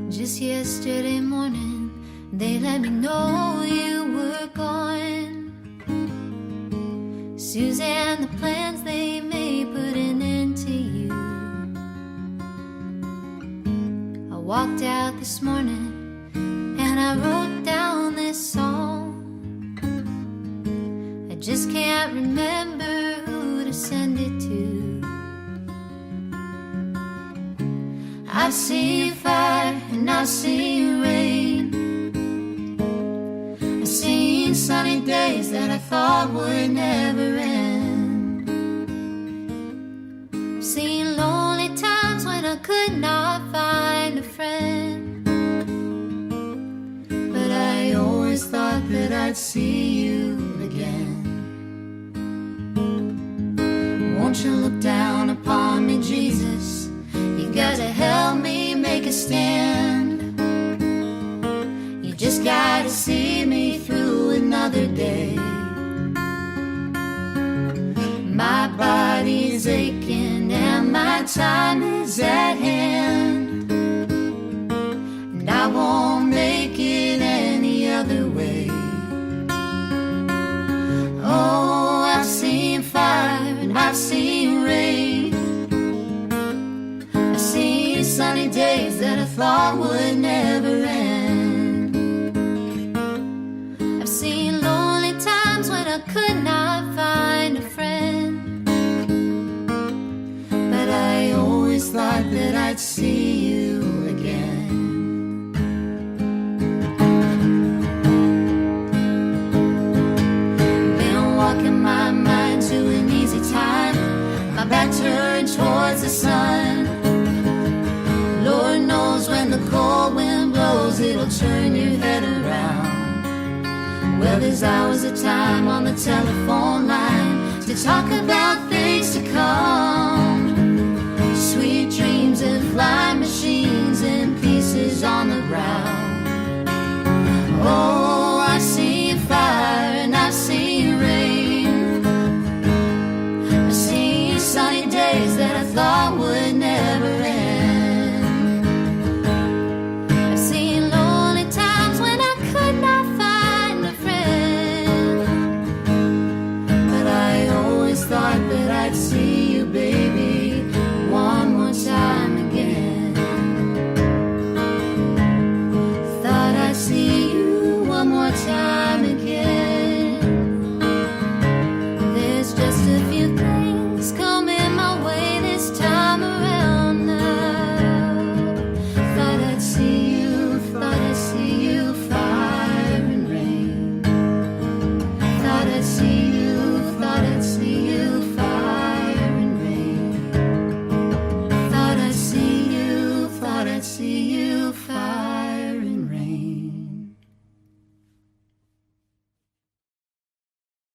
Just yesterday morning, they let me know you were gone. Suzanne, the plans they made put an end to you. I walked out this morning and I wrote down this song. I just can't remember who to send it to. I've seen fire and I've seen rain. I've seen sunny days that I thought would never end. I've seen lonely times when I could not find a friend. But I always thought that I'd see you again. Won't you look down upon me, Jesus? You gotta help me make a stand. You just gotta see me through another day. My body's aching and my time is at hand, and I won't make it any other way. Oh, I've seen fire and I've seen rain. I've seen sunny days that I thought would never end. I've seen lonely times when I could not find a friend. But I always thought that I'd see you again. Been walking my mind to an easy time, my back turned towards the sun. Lord knows when the cold wind blows, it'll turn your head around. Well, there's hours of time on the telephone line to talk about things to come. Sweet dreams and flying machines and pieces on the ground. Oh, I've seen fire and I've seen rain. I've seen sunny days that I thought would never end. Thought that I'd see you, baby, one more time again. Thought I'd see you one more time again. There's just a few